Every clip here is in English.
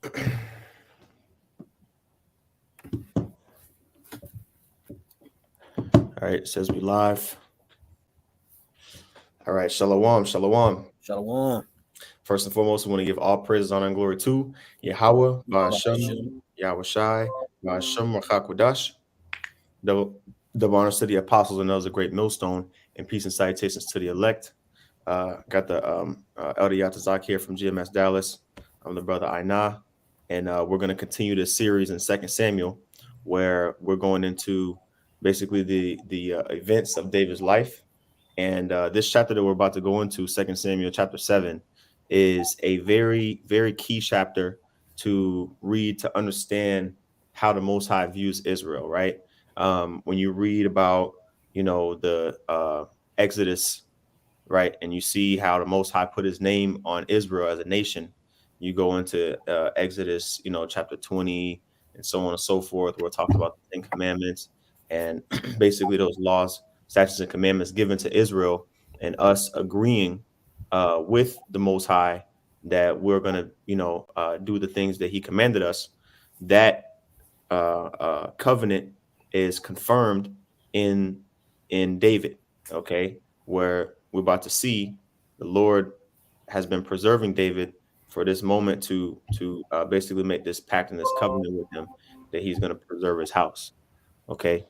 All right, it says we live. All right, shalom, shalom. Shalom. First and foremost, we want to give all praises, honor, and glory to Yahweh, Ba'ashem, Bahashim. Yahweh Shai, Ba'ashem, Rachakwadash, double honors to the apostles and those a great millstone, and peace and salutations to the elect. Got the Elder Yatazak here from GMS Dallas. I'm the brother Aina, and we're going to continue this series in 2 Samuel, where we're going into basically the events of David's life. And this chapter that we're about to go into, 2 Samuel chapter 7, is a very, very key chapter to read to understand how the Most High views Israel, right? When you read about, the Exodus, right, and you see how the Most High put his name on Israel as a nation, you go into Exodus, chapter 20 and so on and so forth, where it talks about the 10 commandments and basically those laws, statutes, and commandments given to Israel, and us agreeing with the Most High that we're going to, do the things that he commanded us. That covenant is confirmed in David, okay, where we're about to see the Lord has been preserving David for this moment to basically make this pact and this covenant with him that he's going to preserve his house. Okay,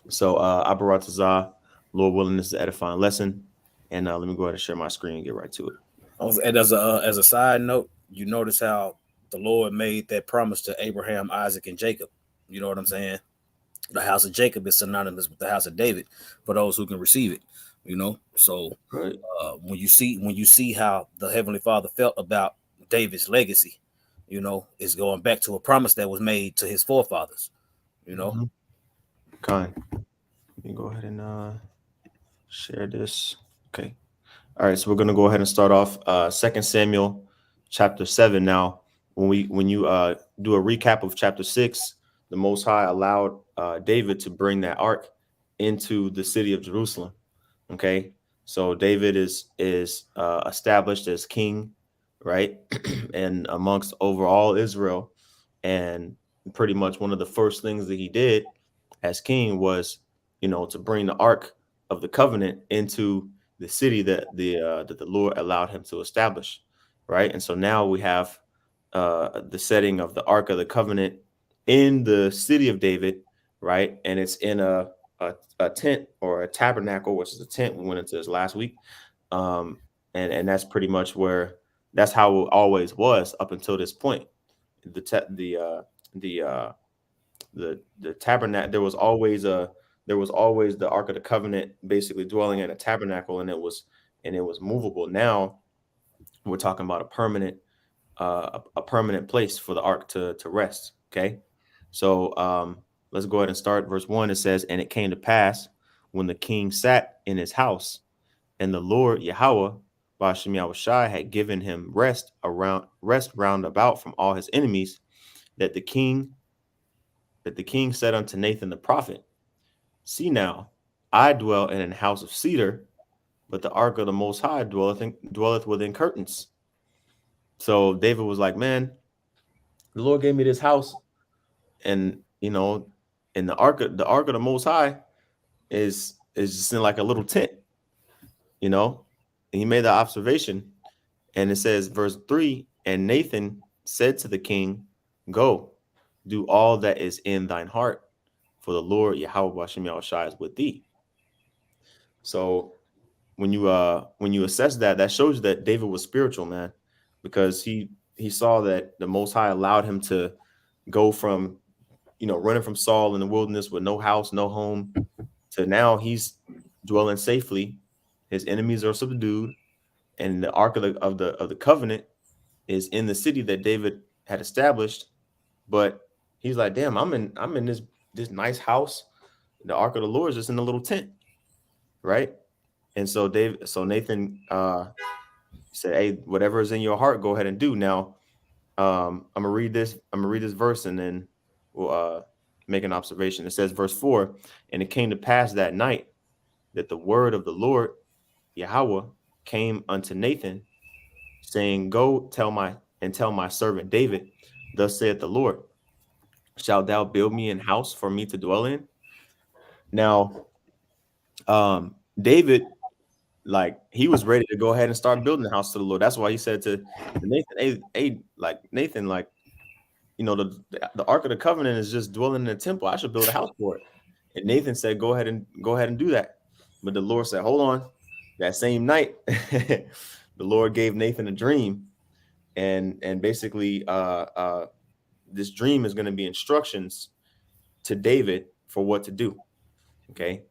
so Abaratazah, Lord willing, this is an edifying lesson, and let me go ahead and share my screen and get right to it. And as a side note, you notice how the Lord made that promise to Abraham, Isaac, and Jacob. You know what I'm saying? The house of Jacob is synonymous with the house of David for those who can receive it. So Right. when you see how the Heavenly Father felt about David's legacy, it's going back to a promise that was made to his forefathers. Mhm. Kind. Let me go ahead and share this. Okay. All right, so we're going to go ahead and start off 2 Samuel chapter 7. Now, when you do a recap of chapter 6, the Most High allowed David to bring that ark into the city of Jerusalem. Okay, so David is established as king, right, and amongst over all Israel, and pretty much one of the first things that he did as king was, to bring the ark of the covenant into the city that the Lord allowed him to establish, right? And so now we have the setting of the Ark of the Covenant in the city of David, right? And it's in a tent or a tabernacle, which is a tent. We went into this last week, and that's pretty much that's how it always was up until this point. The tabernacle, there was always the Ark of the Covenant basically dwelling in a tabernacle, and it was movable. Now we're talking about a permanent place for the ark to rest. Okay, so let's go ahead and start verse 1. It says, and it came to pass when the king sat in his house, and the Lord Yahweh Bashem Yahushai had given him rest round about from all his enemies, that the king said unto Nathan the prophet, see now, I dwell in an house of cedar, but the ark of the Most High dwelleth within curtains. So David was like, man, the Lord gave me this house, and and the ark of the Most High is just in like a little tent, and he made the observation, and it says, verse 3, and Nathan said to the king, go, do all that is in thine heart, for the Lord Yahweh Bashem Yahushai is with thee. So when you assess that shows that David was spiritual, man, because he saw that the Most High allowed him to go from running from Saul in the wilderness with no house, no home, to now he's dwelling safely. His enemies are subdued, and the ark of the covenant is in the city that David had established. But he's like, damn, I'm in this nice house. The ark of the Lord is just in a little tent, right? And so Nathan said, hey, whatever is in your heart, go ahead and do. Now, I'm gonna read this verse, and then we'll make an observation. It says, verse 4, and it came to pass that night that the word of the Lord Yahweh came unto Nathan, saying, go tell my and tell my servant David, thus saith the Lord, shalt thou build me an house for me to dwell in? Now, David, like, he was ready to go ahead and start building the house to the Lord. That's why he said to Nathan, hey, like Nathan, like, the Ark of the Covenant is just dwelling in the temple. I should build a house for it. And Nathan said, go ahead and do that. But the Lord said, hold on. That same night, the Lord gave Nathan a dream, and basically, this dream is going to be instructions to David for what to do. Okay.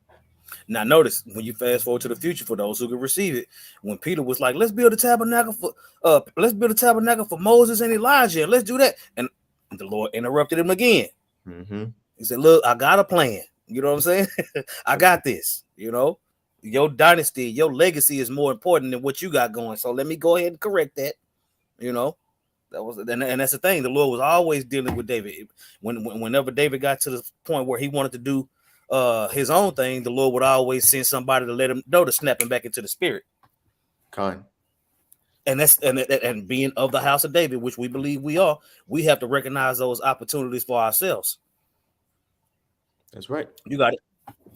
Now notice when you fast forward to the future for those who can receive it, when Peter was like, let's build a tabernacle for Moses and Elijah, and let's do that. And the Lord interrupted him again. Mm-hmm. He said, look, I got a plan. You know what I'm saying? I got this. Your dynasty, your legacy is more important than what you got going. So let me go ahead and correct that. That was, and that's the thing. The Lord was always dealing with David. Whenever David got to the point where he wanted to do his own thing, the Lord would always send somebody to let him know, to snap him back into the spirit. Con. And that's and being of the house of David, which we believe we are, we have to recognize those opportunities for ourselves. That's right. You got it.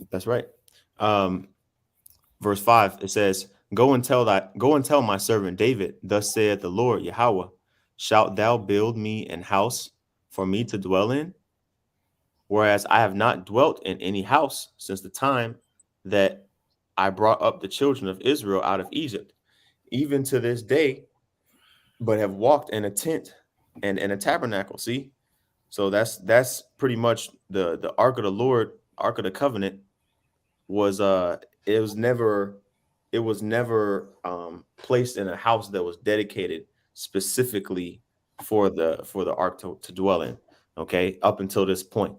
That's right. Verse 5, it says, go and tell my servant David, thus saith the Lord Yahweh, shalt thou build me an house for me to dwell in? Whereas I have not dwelt in any house since the time that I brought up the children of Israel out of Egypt, even to this day, but have walked in a tent and in a tabernacle. See? So that's pretty much the ark of the Lord, ark of the covenant was it was never placed in a house that was dedicated specifically for the ark to dwell in. Okay, up until this point,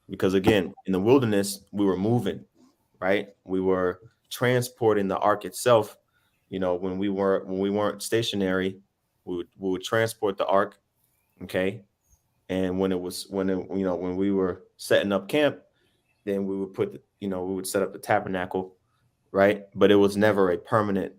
because again, in the wilderness we were moving, right? We were transporting the ark itself. When we weren't stationary, we would transport the ark. Okay, and when we were setting up camp, then we would we would set up the tabernacle, right? But it was never a permanent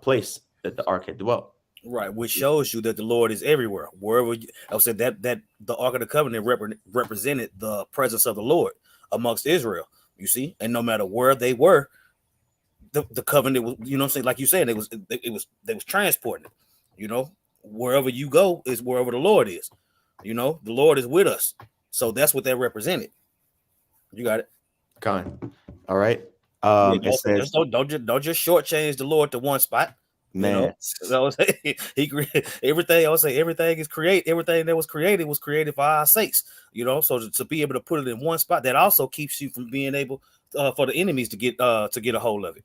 place that the ark had dwelt. Right, which shows you that the Lord is everywhere. Wherever I would say that the Ark of the Covenant represented the presence of the Lord amongst Israel. You see, and no matter where they were, the covenant was, what I'm saying, like you said, they was transporting it. Wherever you go is wherever the Lord is. The Lord is with us, so that's what that represented. You got it. Con. All right. Yeah, It says, don't just shortchange the Lord to one spot. man, I would say he created everything. I would say everything that was created for our sakes. So to be able to put it in one spot, that also keeps you from being able for the enemies to get a hold of it.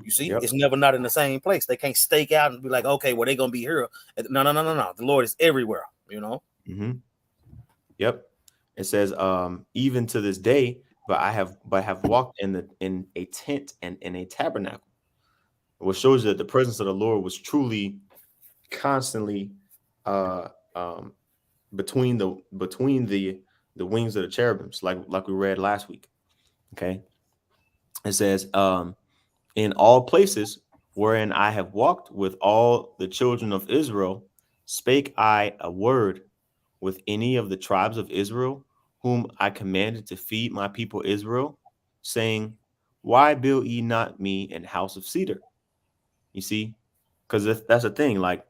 You see, yep. It's never not in the same place. They can't stake out and be like, okay, well, they're gonna be here. No. The Lord is everywhere. Mm-hmm. Yep. It says, even to this day, but have walked in a tent and in a tabernacle, which shows that the presence of the Lord was truly constantly uh um between the wings of the cherubims, like we read last week. Okay. It says, in all places wherein I have walked with all the children of Israel, spake I a word with any of the tribes of Israel, whom I commanded to feed my people Israel, saying, why build ye not me an house of cedar? You see, because that's the thing. Like,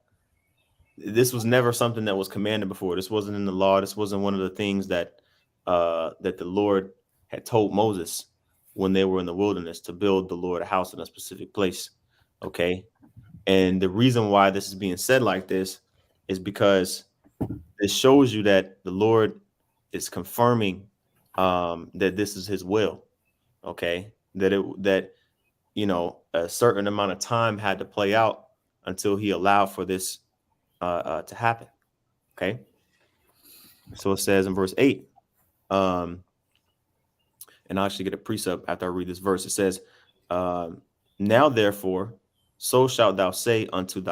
this was never something that was commanded before. This wasn't in the law. This wasn't one of the things that that the Lord had told Moses when they were in the wilderness, to build the Lord a house in a specific place. Okay. And the reason why this is being said like this is because it shows you that the Lord is confirming that this is his will. Okay. That a certain amount of time had to play out until he allowed for this to happen. Okay. So it says in verse 8, and I'll actually get a precept after I read this verse. It says, now therefore, so shalt thou say unto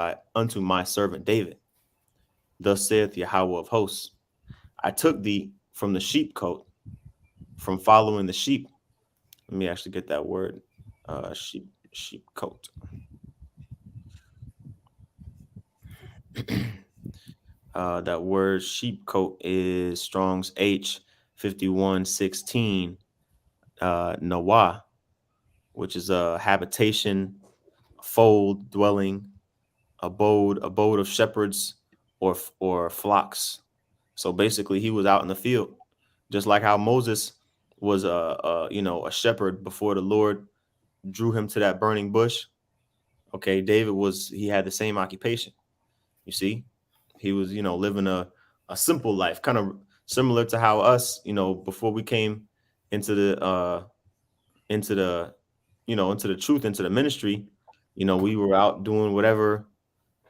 my servant David, thus saith Yahweh of hosts, I took thee from the sheepcote, from following the sheep. Let me actually get that word, sheepcote. That word sheepcoat is Strong's H 5116, Nawah, which is a habitation, fold, dwelling, abode of shepherds or flocks. So basically, he was out in the field, just like how Moses was a shepherd before the Lord drew him to that burning bush. Okay, David was he had the same occupation. You see, he was living a simple life, kind of similar to how us before we came into the into the truth, into the ministry. We were out doing whatever,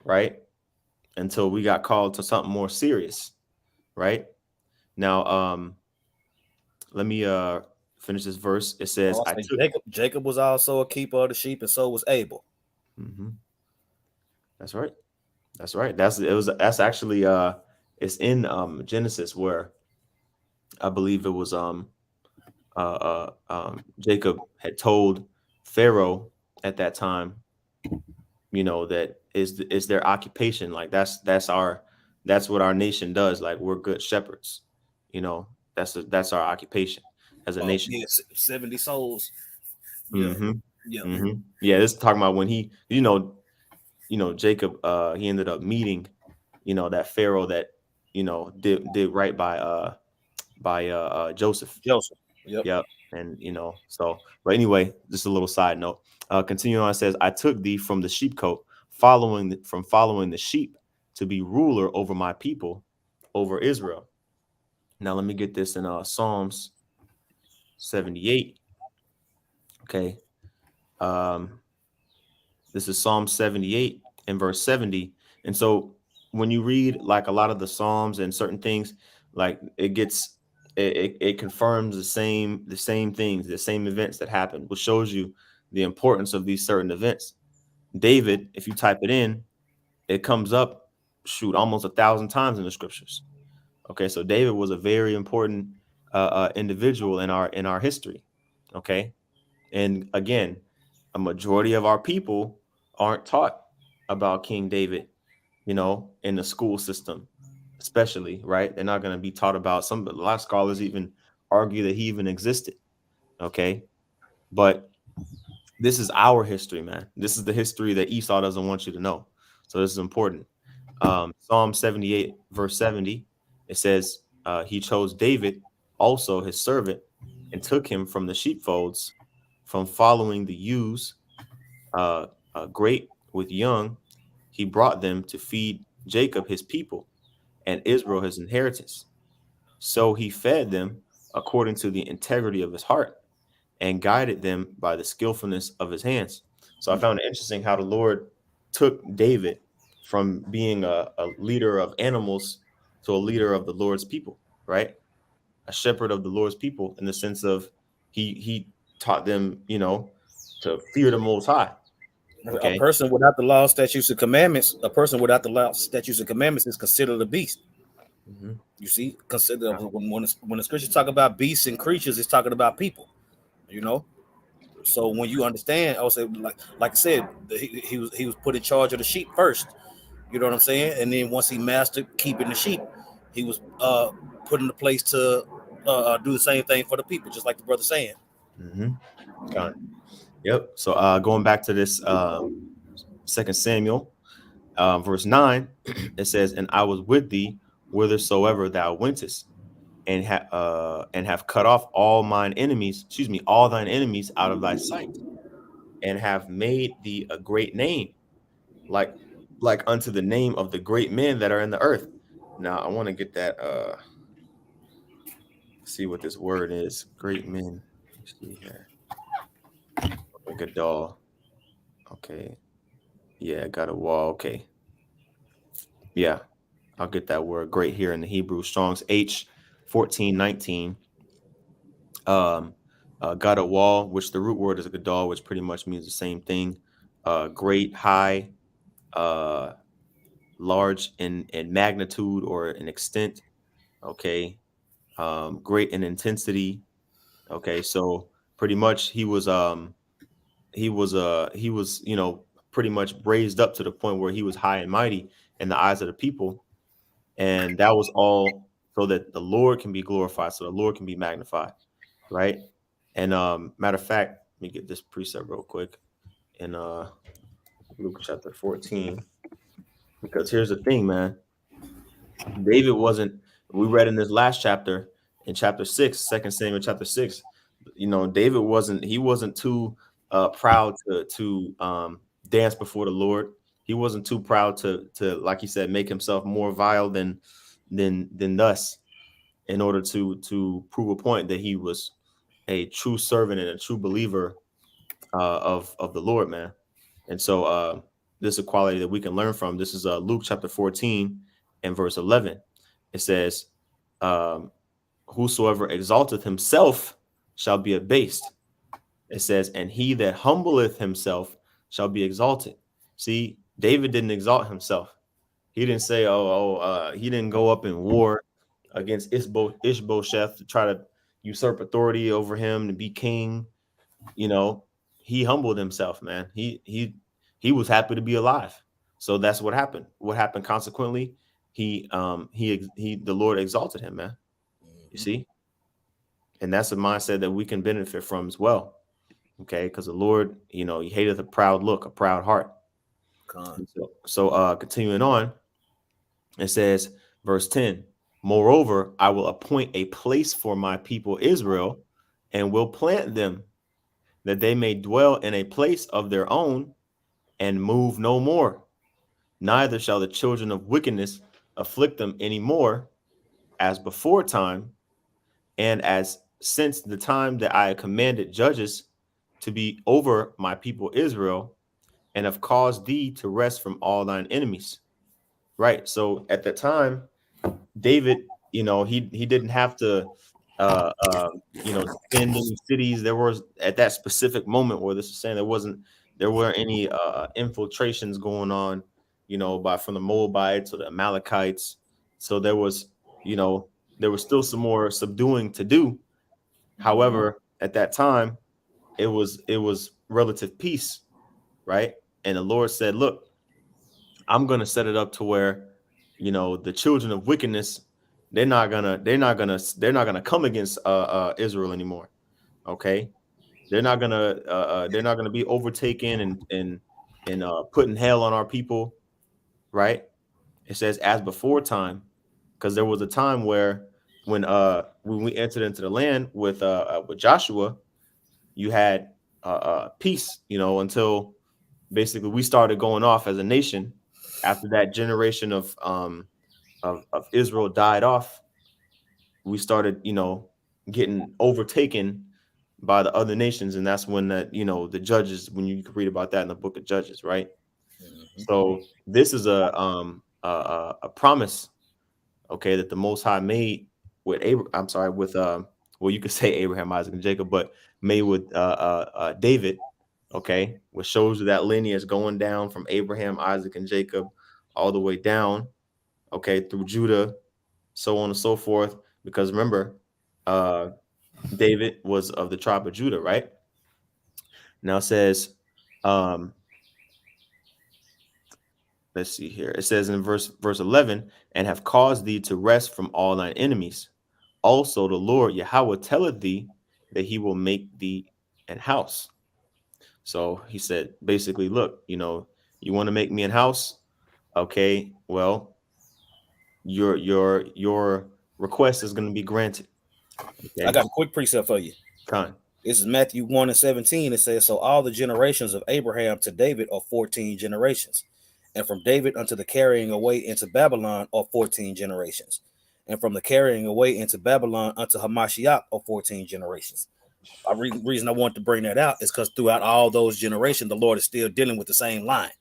right? Until we got called to something more serious, right? Now, let me finish this verse. It says, Oh, I I say took. Jacob was also a keeper of the sheep, and so was Abel. Mhm. That's right. That's right. That's actually it's in Genesis where I believe it was Jacob had told Pharaoh at that time, that is their occupation. Like that's what our nation does. Like we're good shepherds. You know, that's our occupation as a Oh nation. yeah, 70 souls. Yeah, Hmm. yeah. Hmm. Yeah, this is talking about when he, Jacob, he ended up meeting, that Pharaoh that, did right by Joseph. Joseph. Yep. Yep. And but anyway, just a little side note. Continuing on, it says, I took thee from the sheepcote, following the sheep to be ruler over my people, over Israel. Now let me get this in Psalms 78. Okay. Um, this is Psalm 78 and verse 70. And so when you read like a lot of the Psalms and certain things, like it confirms the same things, the same events that happen, which shows you the importance of these certain events. David, if you type it in, it comes up, shoot, almost 1,000 times in the scriptures. Okay, so David was a very important individual in our history. Okay, and again, a majority of our people aren't taught about King David, in the school system, especially, right? They're not going to be taught about a lot of scholars even argue that he even existed. Okay. But this is our history, man. This is the history that Esau doesn't want you to know. So this is important. Psalm 78, verse 70, it says, he chose David, also his servant, and took him from the sheepfolds, from following the ewes, uh, great with young. He brought them to feed Jacob his people and Israel his inheritance. So he fed them according to the integrity of his heart and guided them by the skillfulness of his hands. So I found it interesting how the Lord took David from being a leader of animals to a leader of the Lord's people, right? A shepherd of the Lord's people in the sense of he taught them, to fear the Most High. A Okay. person without the law, statutes, and commandments, a person without the law, statutes, and commandments is considered a beast. Hmm. You see, consider when the scriptures talk about beasts and creatures, it's talking about people. You know, so when you understand, I would say, like I said, he was put in charge of the sheep first. You know what I'm saying? And then once he mastered keeping the sheep, he was put in the place to do the same thing for the people, just like the brother saying. Hmm. Yep. So going back to this Second Samuel, verse 9, it says, "And I was with thee whithersoever thou wentest, and have cut off all mine enemies, excuse me, all thine enemies out of thy sight, and have made thee a great name, like unto the name of the great men that are in the earth." Now I want to get that see what this word is. Great men. Let's see here. Okay, Gadol. Okay. Yeah, got a wall. Okay. Yeah. I'll get that word great here in the Hebrew. Strong's H 1419. Um, got a wall, which the root word is a gadol, which pretty much means the same thing. Great, high, uh, large in magnitude or in extent. Okay. Great in intensity. Okay. So pretty much he was pretty much raised up to the point where he was high and mighty, in the eyes of the people. And that was all so that the Lord can be glorified, so the Lord can be magnified, right? And matter of fact, let me get this precept real quick in Luke chapter 14. Because here's the thing, man. David wasn't, we read in this last chapter, in chapter 6, 2 Samuel chapter 6, David wasn't too proud to dance before the Lord. He wasn't too proud to like he said, make himself more vile than thus, in order to prove a point that he was a true servant and a true believer of the Lord, man. And so this is a quality that we can learn from. This is Luke chapter 14 and verse 11. It says, um, whosoever exalteth himself shall be abased. It says, and he that humbleth himself shall be exalted. See, David didn't exalt himself. He didn't say, he didn't go up in war against Ishbosheth to try to usurp authority over him to be king. You know, he humbled himself, man. He was happy to be alive. So that's what happened. What happened consequently? The Lord exalted him, man. You see? And that's a mindset that we can benefit from as well. Okay, because the Lord, he hateth a proud look, a proud heart. So continuing on, it says, verse 10, moreover, I will appoint a place for my people Israel and will plant them, that they may dwell in a place of their own and move no more. Neither shall the children of wickedness afflict them any more, as before time, and as since the time that I commanded judges to be over my people Israel, and have caused thee to rest from all thine enemies. Right. So at the time, David, he didn't have to, defend any cities. There was, at that specific moment where this is saying, there weren't any infiltrations going on, from the Moabites or the Amalekites. So there was still some more subduing to do. However, at that time, it was relative peace, right? And the Lord said, look, I'm going to set it up to where, the children of wickedness, they're not gonna come against Israel anymore. Okay. They're not gonna be overtaken and putting hell on our people. Right. It says as before time, because there was a time where when we entered into the land with Joshua, you had peace, until basically we started going off as a nation after that generation of Israel died off. We started, getting overtaken by the other nations, and that's when the judges, when you can read about that in the book of Judges, right? So this is a promise, okay, that the Most High made with well, you could say Abraham, Isaac, and Jacob, but made with David, okay, which shows you that lineage going down from Abraham, Isaac, and Jacob all the way down, okay, through Judah, so on and so forth. Because remember, uh, David was of the tribe of Judah, right? Now it says, um, let's see here. It says in verse 11, and have caused thee to rest from all thine enemies. Also, the Lord Yahweh telleth thee that he will make thee an house. So he said, basically, look, you want to make me an house? Okay, well, your request is going to be granted. Okay? I got a quick precept for you. Con. This is Matthew 1 and 17. It says, so all the generations of Abraham to David are 14 generations. And from David unto the carrying away into Babylon are 14 generations. And from the carrying away into Babylon unto Hamashiach are 14 generations. The reason I want to bring that out is because throughout all those generations, the Lord is still dealing with the same line.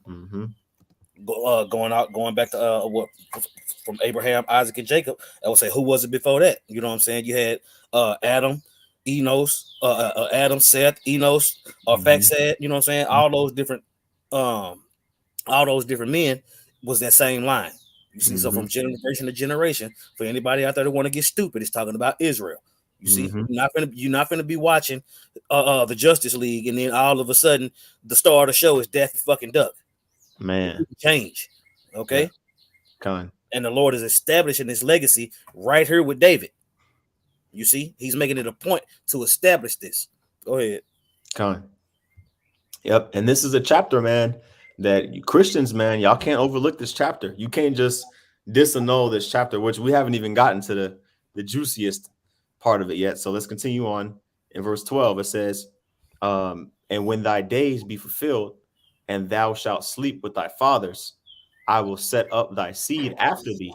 Mm-hmm. Going back to what from Abraham, Isaac, and Jacob. I would say, who was it before that? You know what I'm saying? You had Adam, Adam, Seth, Enos, Faxad. You know what I'm saying? All those different men was that same line. You see, so from generation to generation, for anybody out there that want to get stupid, it's talking about Israel. You see, you're not gonna be watching the Justice League, and then all of a sudden the star of the show is Daffy fucking Duck. Man, Change. Yeah. Okay. Con. And the Lord is establishing his legacy right here with David. You see, he's making it a point to establish this. Go ahead. Con. Yep. And this is a chapter, man, that Christians, man, y'all can't overlook this chapter. You can't just disannul this chapter, which we haven't even gotten to the juiciest part of it yet. So let's continue on. In verse 12, it says, and when thy days be fulfilled, and thou shalt sleep with thy fathers, I will set up thy seed after thee.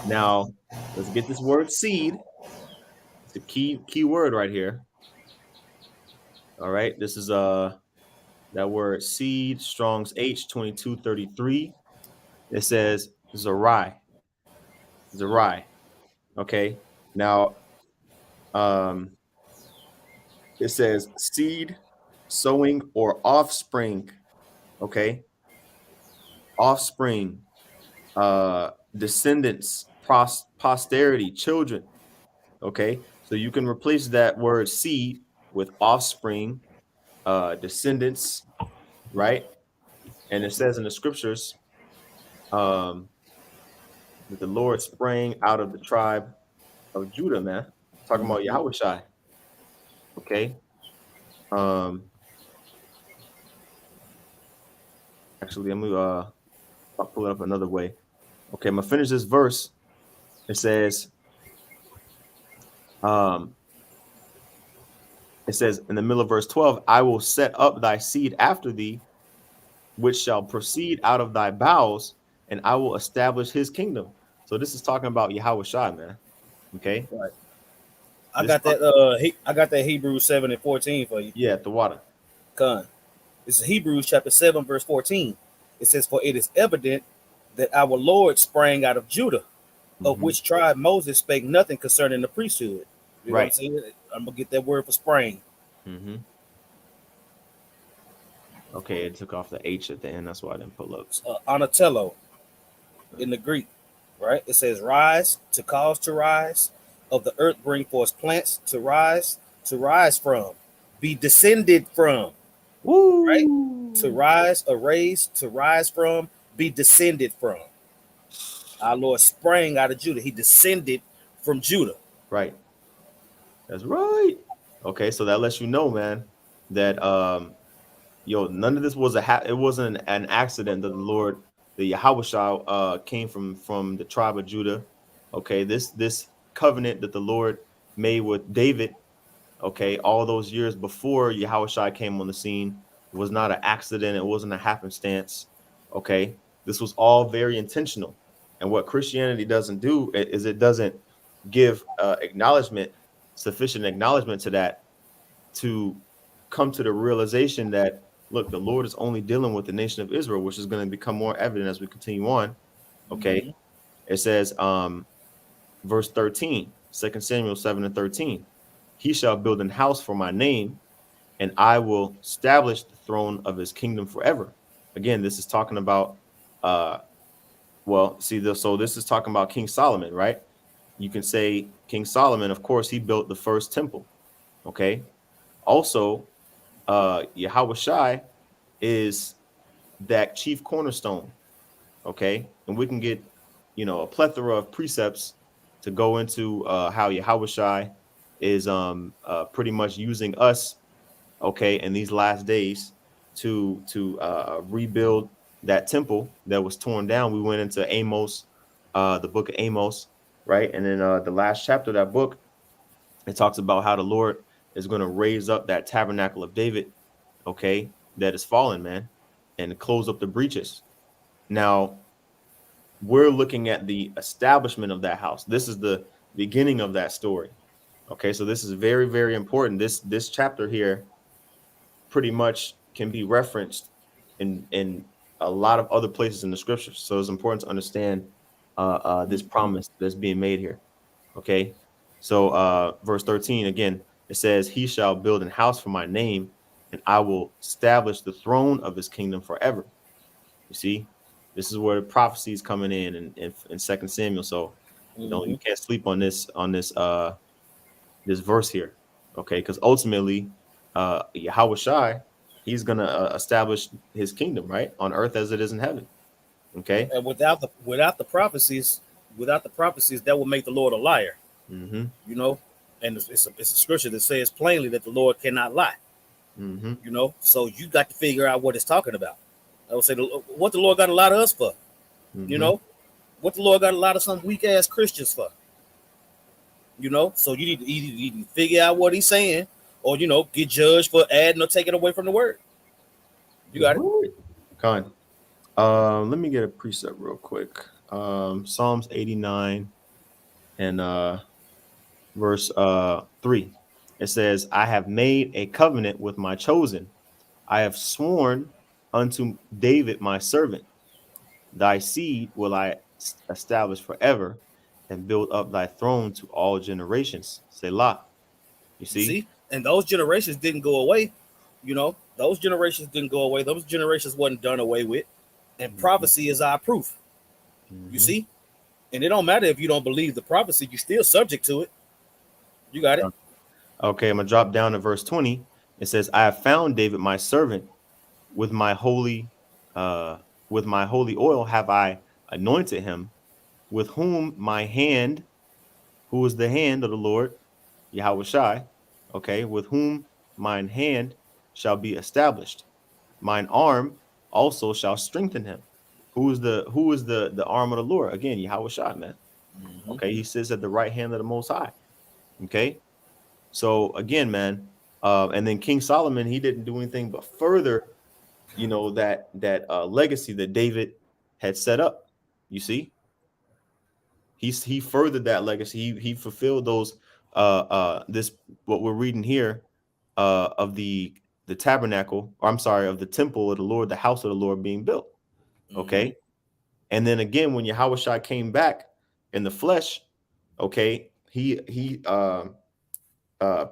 Now, let's get this word seed. It's a key word right here. All right. This is that word seed, Strong's H2233. It says Zerai. Zerai. Okay. Now, um, it says seed, sowing, or offspring. Okay. Offspring, descendants, posterity, children. Okay. So you can replace that word seed with offspring, descendants, right? And it says in the scriptures, um, that the Lord sprang out of the tribe of Judah, man. Talking about Mhm. Yahushai. Okay. Um, actually, I'm gonna I'll pull it up another way. Okay, I'm gonna finish this verse. It says, um, it says in the middle of verse 12, I will set up thy seed after thee, which shall proceed out of thy bowels, and I will establish his kingdom. So this is talking about Yahushai, man. Okay. Right. I This got that. I got that Hebrews 7:14 for you. yeah, the water. Con. This is Hebrews chapter 7, verse 14. It says, "For it is evident that our Lord sprang out of Judah, of Hmm. which tribe Moses spake nothing concerning the priesthood." You know what I'm Right. saying? I'm gonna get that word for sprang. Hmm. Okay, it took off the H at the end. That's why I didn't pull up. It's, anatello in the Greek, right? It says rise, to cause to rise, of the earth bring forth plants to rise from, be descended from, right? To Woo! rise, a raise, to rise from, be descended from. Our Lord sprang out of Judah. He descended from Judah. Right. That's right. Okay, so that lets you know, man, that none of this was it wasn't an accident that the Lord, the Yahweh came from the tribe of Judah. Okay, this covenant that the Lord made with David, okay, all those years before Yahweh came on the scene was not an accident, it wasn't a happenstance. Okay, this was all very intentional. And what Christianity doesn't do is it doesn't give sufficient acknowledgement to that, to come to the realization that look, the Lord is only dealing with the nation of Israel, which is going to become more evident as we continue on. Okay. Mm-hmm. It says, verse 13, 2 Samuel 7:13, he shall build an house for my name, and I will establish the throne of his kingdom forever. Again, this is talking about so this is talking about King Solomon, right? You can say King Solomon, of course, he built the first temple. Okay. Also, Yahweh Shai is that chief cornerstone. Okay. And we can get, a plethora of precepts to go into how Yahweh Shai is pretty much using us, okay, in these last days to rebuild that temple that was torn down. We went into Amos, the book of Amos, right? And then the last chapter of that book, it talks about how the Lord is going to raise up that tabernacle of David, okay, that is fallen, man, and close up the breaches. Now, we're looking at the establishment of that house. This is the beginning of that story. Okay, so this is very, very important. This chapter here pretty much can be referenced in a lot of other places in the scriptures. So it's important to understand this Mm-hmm. promise that's being made here. Okay. So verse 13 again, it says, he shall build an house for my name, and I will establish the throne of his kingdom forever. You see, this is where the prophecy is coming in 2 Samuel. So Mm-hmm. you can't sleep on this verse here. Okay, because ultimately Yahweh Shai, he's gonna establish his kingdom, right, on earth as it is in heaven. Okay. And without the prophecies, that will make the Lord a liar. Mm-hmm. You know, and it's a scripture that says plainly that the Lord cannot lie. Mm-hmm. You know, so you got to figure out what it's talking about. I would say what the Lord got a lot of us for. You Mm-hmm. know, what the Lord got a lot of some weak ass Christians for. You know, so you need to figure out what He's saying, or get judged for adding or taking away from the word. You got it. What? Con. Let me get a precept real quick. Psalms 89 and verse 3. It says, I have made a covenant with my chosen. I have sworn unto David my servant. Thy seed will I establish forever and build up thy throne to all generations. Selah. You You see? see, and those generations didn't go away. Those generations didn't go away. Those generations wasn't done away with. And Mm-hmm. prophecy is our proof. You Mm-hmm. see, and it don't matter if you don't believe the prophecy, you're still subject to it. You got it. Okay, I'm gonna drop down to verse 20. It says, I have found David my servant with my holy uh with my holy oil have I anointed him, with whom my hand, who is the hand of the Lord, Yahweh Shai, okay, with whom mine hand shall be established. Mine arm also shall strengthen him. Who is the arm of the Lord? Again, Yahweh Shai, man. Mm-hmm. Okay, he sits at the right hand of the most high. Okay. So again, man, and then King Solomon, he didn't do anything but further, that legacy that David had set up. You see, he furthered that legacy. He fulfilled those this what we're reading here of the tabernacle, or I'm sorry, of the temple of the Lord, the house of the Lord being built. Mm-hmm. Okay, and then again, when Yahweh Shai came back in the flesh, okay, he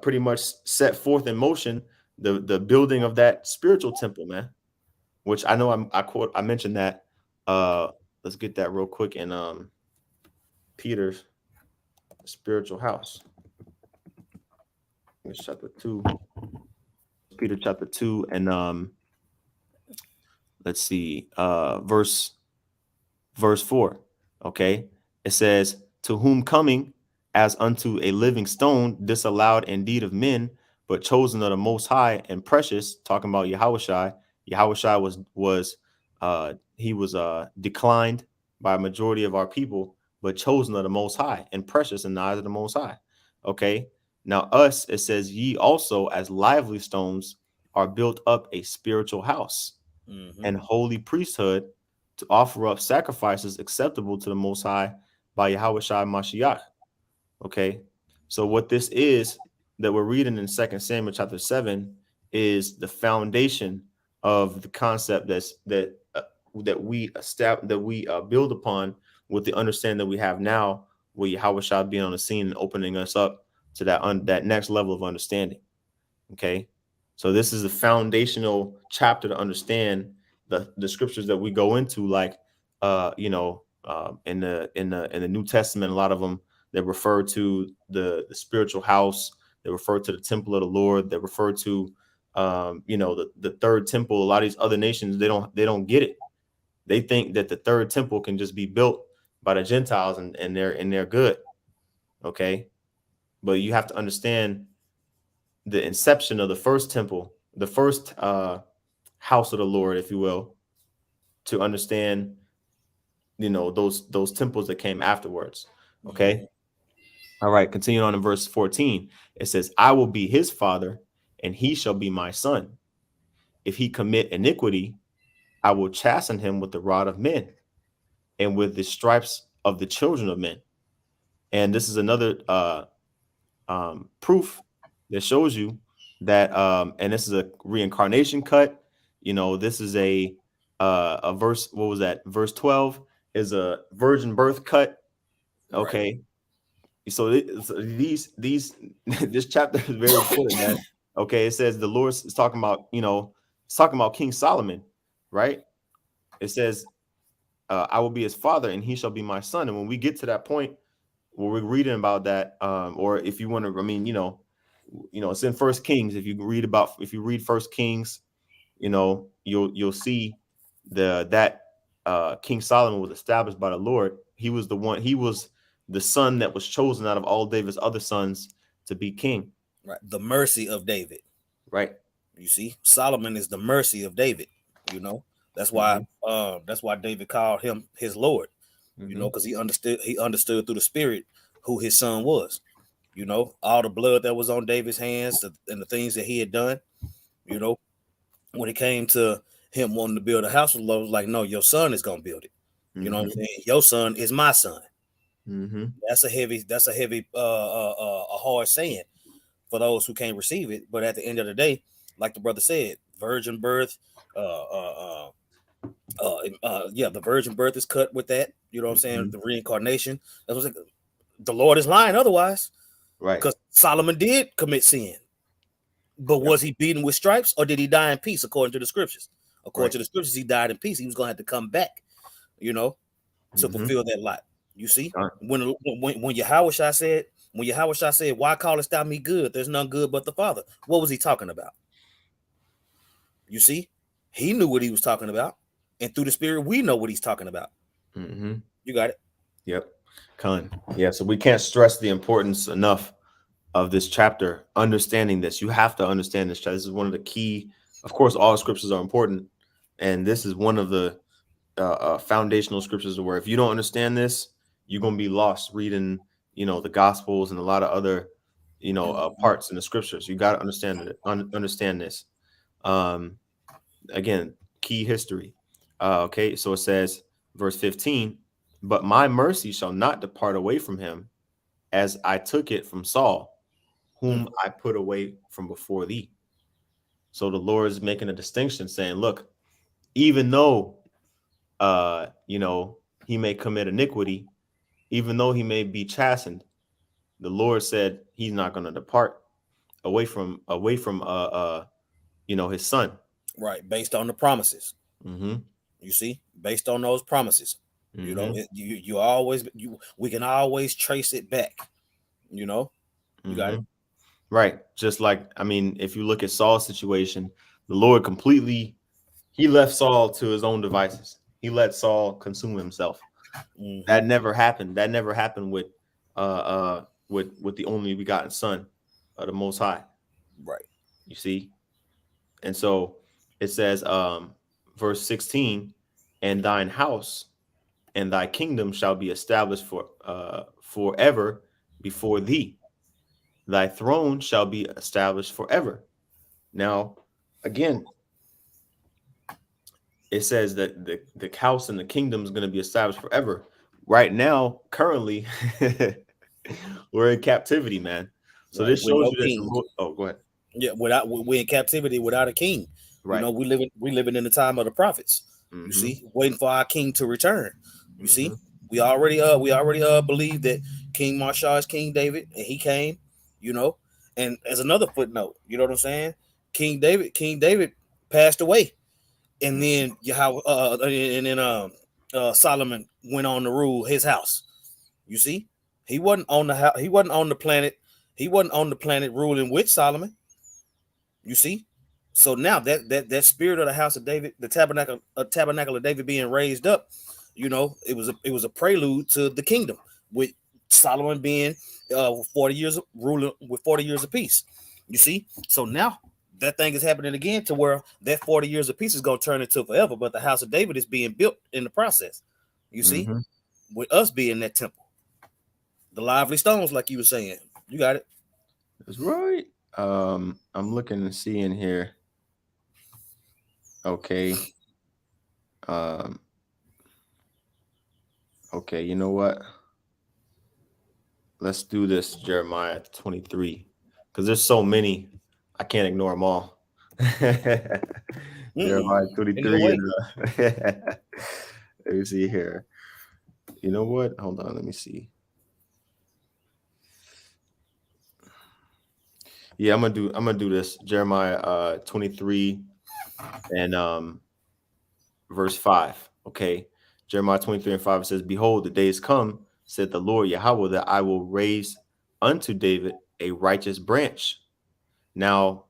pretty much set forth in motion the building of that spiritual temple, man. Which I know I mentioned that. Let's get that real quick in Peter's spiritual house. It's chapter 2. Peter chapter 2 and let's see, verse 4. Okay. It says, to whom coming as unto a living stone, disallowed indeed of men, but chosen of the most high and precious, talking about Yahushai. Yahushai was declined by a majority of our people, but chosen of the most high and precious in the eyes of the most high. Okay. Now us, it says, ye also as lively stones are built up a spiritual house Mm-hmm. and holy priesthood to offer up sacrifices acceptable to the Most High by Yahweh Shai Mashiach. Okay, so what this is that we're reading in Second Samuel chapter 7 is the foundation of the concept that we establish, that we build upon with the understanding that we have now, with Yahweh Shai being on the scene and opening us up to that next level of understanding. Okay. So this is a foundational chapter to understand the scriptures that we go into, like in the New Testament, a lot of them that refer to the spiritual house, they refer to the temple of the Lord, they refer to the third temple. A lot of these other nations, they don't get it. They think that the third temple can just be built by the Gentiles and they're good. Okay. But you have to understand the inception of the first temple, the first house of the Lord, if you will, to understand, those temples that came afterwards. Mm-hmm. Okay. All right. Continuing on in verse 14, it says, I will be his father, and he shall be my son. If he commit iniquity, I will chasten him with the rod of men and with the stripes of the children of men. And this is another proof that shows you that and this is a reincarnation cut. This is a verse. What was that? Verse 12 is a virgin birth cut. Right. Okay. So these this chapter is very important, man. Okay, it says the Lord is talking about, it's talking about King Solomon, right? It says, I will be his father and he shall be my son. And when we get to that point where we're reading about that, or if you want to, I mean, it's in First Kings. If you read First Kings, you'll see the that. King Solomon was established by the Lord. He was the one. He was the son that was chosen out of all David's other sons to be king. Right. The mercy of David. Right. You see, Solomon is the mercy of David. You know, that's why Mm-hmm. David called him his Lord. You know, Mm-hmm. because he understood through the Spirit who his son was. You know, all the blood that was on David's hands and the things that he had done. You know, when it came to him wanting to build a house with the Lord, was like, no, your son is gonna build it. You know what I'm Mm-hmm. saying? Your son is my son. Mm-hmm. That's a heavy a hard saying for those who can't receive it. But at the end of the day, like the brother said, virgin birth, yeah, the virgin birth is cut with that. You know what I'm saying? Mm-hmm. The reincarnation. That was like, the Lord is lying otherwise, Right. because Solomon did commit sin. But Yep. was he beaten with stripes, or did he die in peace according to the scriptures? According Right. to the scriptures, he died in peace. He was going to have to come back, you know, to Mm-hmm. fulfill that lot. You see, Right. when Yahweh Shah said, "Why callest thou me good? There's none good but the Father." What was he talking about? You see, he knew what he was talking about, and through the Spirit, we know what he's talking about. Mm-hmm. You got it. Yep. Con. Yeah. So we can't stress the importance enough of this chapter. Understanding this, you have to understand this. This is one of the key. Of course, all scriptures are important, and this is one of the foundational scriptures where if you don't understand this, you're gonna be lost reading, the Gospels and a lot of other, Mhm. parts in the scriptures. You got to understand it. Understand this. Um, Again, key history. Okay, so it says, verse 15, but my mercy shall not depart away from him, as I took it from Saul, Mm. whom I put away from before thee. So the Lord is making a distinction, saying, look, even though he may commit iniquity, even though he may be chastened, the Lord said he's not going to depart away from his son. Right, based on the promises. Mm-hmm. You see, based on those promises. You know, Mm-hmm. you always we can always trace it back. You know, you got Mm-hmm. it. Right. Just like, I mean, if you look at Saul's situation, the Lord completely, he left Saul to his own devices. He let Saul consume himself. Mm-hmm. That never happened. That never happened with the only begotten son of the Most High. Right. You see? And so it says, verse 16, and thine house and thy kingdom shall be established forever before thee. Thy throne shall be established forever. Now, again, it says that the house and the kingdom is going to be established forever. Right now, currently, we're in captivity, man. So Right. this With shows no you that the king. Lord. Oh, go ahead. Yeah, we're in captivity without a king. You Right. know, we living in the time of the prophets. You Mm-hmm. see, waiting for our king to return. You Mm-hmm. see, we already believe that King Marshall is King David, and he came. You know, and as another footnote, you know what I'm saying? King David passed away, and then Solomon went on to rule his house. You see, he wasn't on the planet. He wasn't on the planet ruling with Solomon. You see, so now that spirit of the house of David, the tabernacle of David being raised up, you know, it was a prelude to the kingdom, with Solomon being 40 years of ruling with 40 years of peace. You see, so now that thing is happening again, to where that 40 years of peace is going to turn into forever, but the house of David is being built in the process. You see, Mm-hmm. with us being that temple, the lively stones, like you were saying. You got it. That's right. I'm looking and seeing here. Okay. Um, okay, you know what? Let's do this, Jeremiah 23. Because there's so many. I can't ignore them all. Mm-mm. Jeremiah In your 23 way. and let me see here. You know what? Hold on, let me see. Yeah, I'm gonna do this. Jeremiah 23 and verse 5. Okay. Jeremiah 23 and 5 says, behold, the days come, said the Lord Yahweh, that I will raise unto David a righteous branch. Now,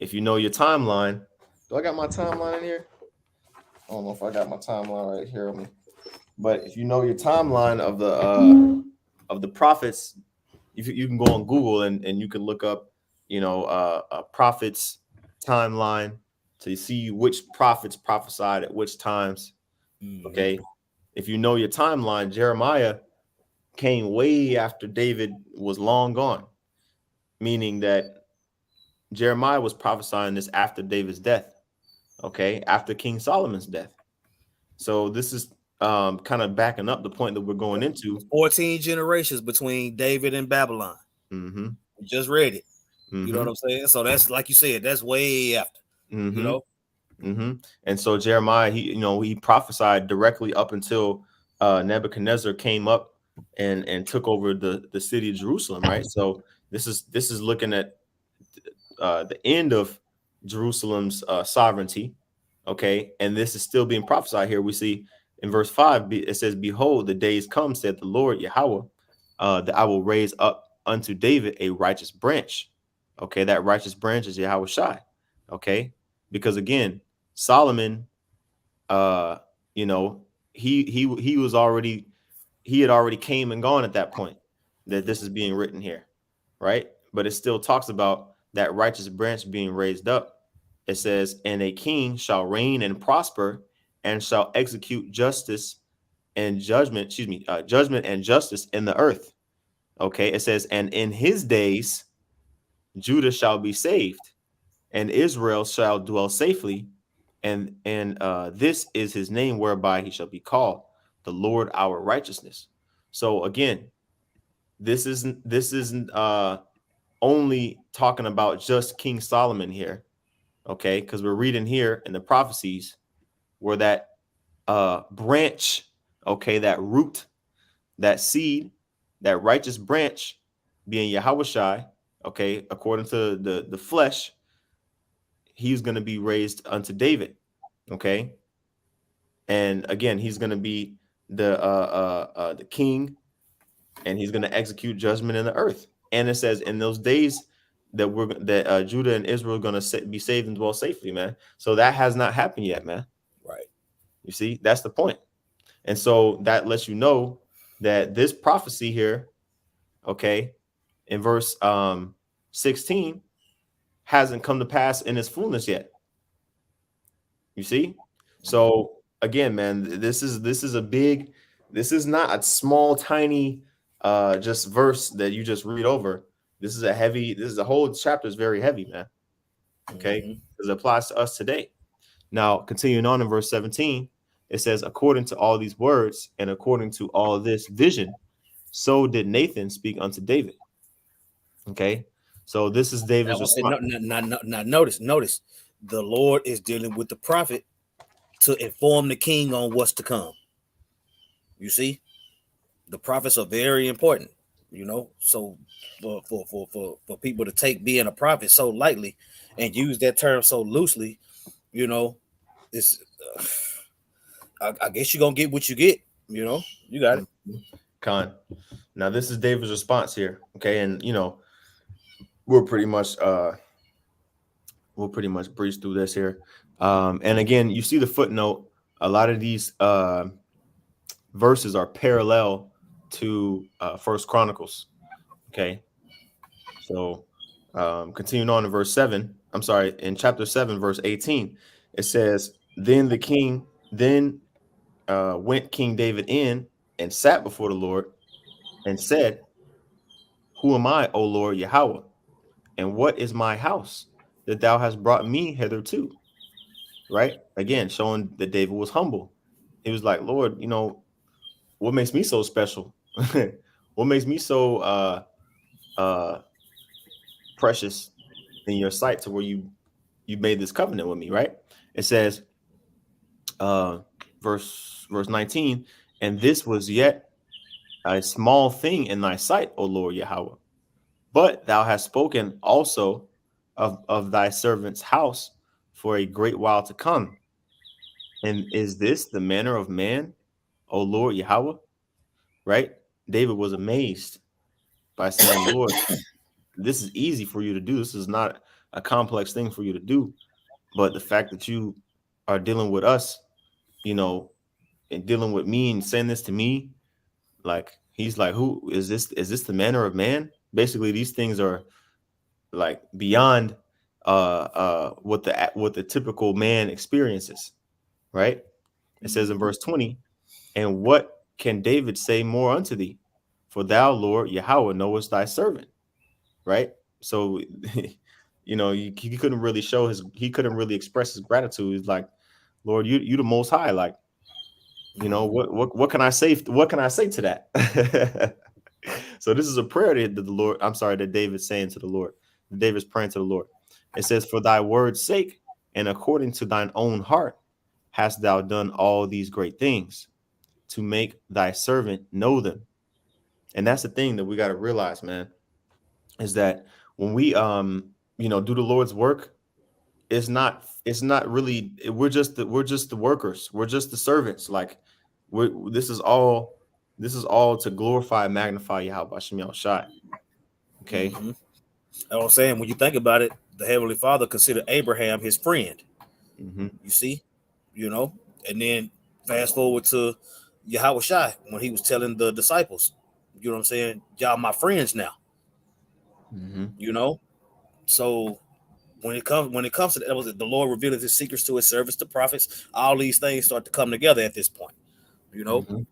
if you know your timeline, do I got my timeline in here? don't know if I got my timeline right here on me, but if you know your timeline of the prophets, you can go on Google and you can look up, prophets timeline to see which prophets prophesied at which times. Mhm. Okay, if you know your timeline, Jeremiah came way after David was long gone, meaning that Jeremiah was prophesying this after David's death. Okay, after King Solomon's death. So this is kind of backing up the point that we're going into. 14 generations between David and Babylon. Mm-hmm. We just read it. You know what Mm-hmm. I'm saying? So that's like you said, that's way after. You Mm-hmm. know, Mm-hmm. And so Jeremiah, he prophesied directly up until Nebuchadnezzar came up and took over the city of Jerusalem, right? So this is looking at the end of Jerusalem's sovereignty, okay? And this is still being prophesied here. We see in verse 5, it says, "Behold, the days come, said the Lord Yahweh, that I will raise up unto David a righteous branch." Okay, that righteous branch is Yahweh Shai. Okay, because again, Solomon, uh, you know, he was already he had already came and gone at that point that this is being written here, right? But it still talks about that righteous branch being raised up. It says, "And a king shall reign and prosper, and shall execute justice and judgment." Excuse me, judgment and justice in the earth. Okay, it says, "And in his days Judah shall be saved, and Israel shall dwell safely, and this is his name whereby he shall be called, the Lord our righteousness." So again, this isn't only talking about just King Solomon here, okay? Because we're reading here in the prophecies where that branch, okay, that root, that seed, that righteous branch being Yahweh, okay, according to the flesh, he's going to be raised unto David, okay? And again, he's going to be the king, and he's going to execute judgment in the earth. And it says in those days that Judah and Israel are going to be saved and dwell safely, man. So that has not happened yet, man. right? You see, that's the point. And so that lets you know that this prophecy here, okay, in verse 16, hasn't come to pass in its fullness yet. You see? So again, man, this is a big, this is not a small, tiny just verse that you just read over. This is a whole chapter is very heavy, man. Okay. Mhm. Because it applies to us today. Now, continuing on in verse 17, it says, "According to all these words and according to all this vision, so did Nathan speak unto David." Okay. So this is Now, David's I said, response. now, notice, the Lord is dealing with the prophet to inform the king on what's to come. You see, the prophets are very important. You know, so for people to take being a prophet so lightly and use that term so loosely, you know, it's I guess you're gonna get what you get. You know, you got it. Mhm. Con. Now this is David's response here. Okay. And we'll pretty much breeze through this here. And again, you see the footnote. A lot of these verses are parallel to First Chronicles. Okay, so continuing on in verse 7. I'm sorry, in chapter 7, verse 18, it says, Then went King David in and sat before the Lord and said, Who am I, O Lord Yahweh? And what is my house that thou hast brought me hitherto?" Right? Again, showing that David was humble. He was like, "Lord, what makes me so special? What makes me so uh precious in your sight to where you made this covenant with me?" Right? It says, uh verse 19, "And this was yet a small thing in thy sight, O Lord Yahweh. But thou hast spoken also of thy servant's house for a great while to come. And is this the manner of man, O Lord Yahweh?" Right? David was amazed by saying, "Lord, this is easy for you to do. This is not a complex thing for you to do. But the fact that you are dealing with us, you know, and dealing with me and saying this to me, like he's like, who is this? Is this the manner of man? Basically, these things are like beyond what the typical man experiences, right? It says in verse 20, and what can David say more unto thee? For thou, Lord Yahweh, knowest thy servant, right? So, he couldn't really he couldn't really express his gratitude. He's like, Lord, you the most high. Like, what can I say? What can I say to that? So this is a prayer that the Lord, I'm sorry, that David's saying to the Lord. David's praying to the Lord. It says, for thy word's sake, and according to thine own heart, hast thou done all these great things to make thy servant know them. And that's the thing that we got to realize, man, is that when we do the Lord's work, it's not really, we're just the workers, we're just the servants. Like, this is all to glorify and magnify Yahweh Shem Shai. Okay. Mm-hmm. What I'm saying, when you think about it, the Heavenly Father considered Abraham his friend. Mm-hmm. You see, and then fast forward to Yahweh Shai when he was telling the disciples, you know what I'm saying, y'all my friends now. Mm-hmm. So when it comes to that, was it the Lord revealing his secrets to his servants, the prophets. All these things start to come together at this point. You know, Mm-hmm.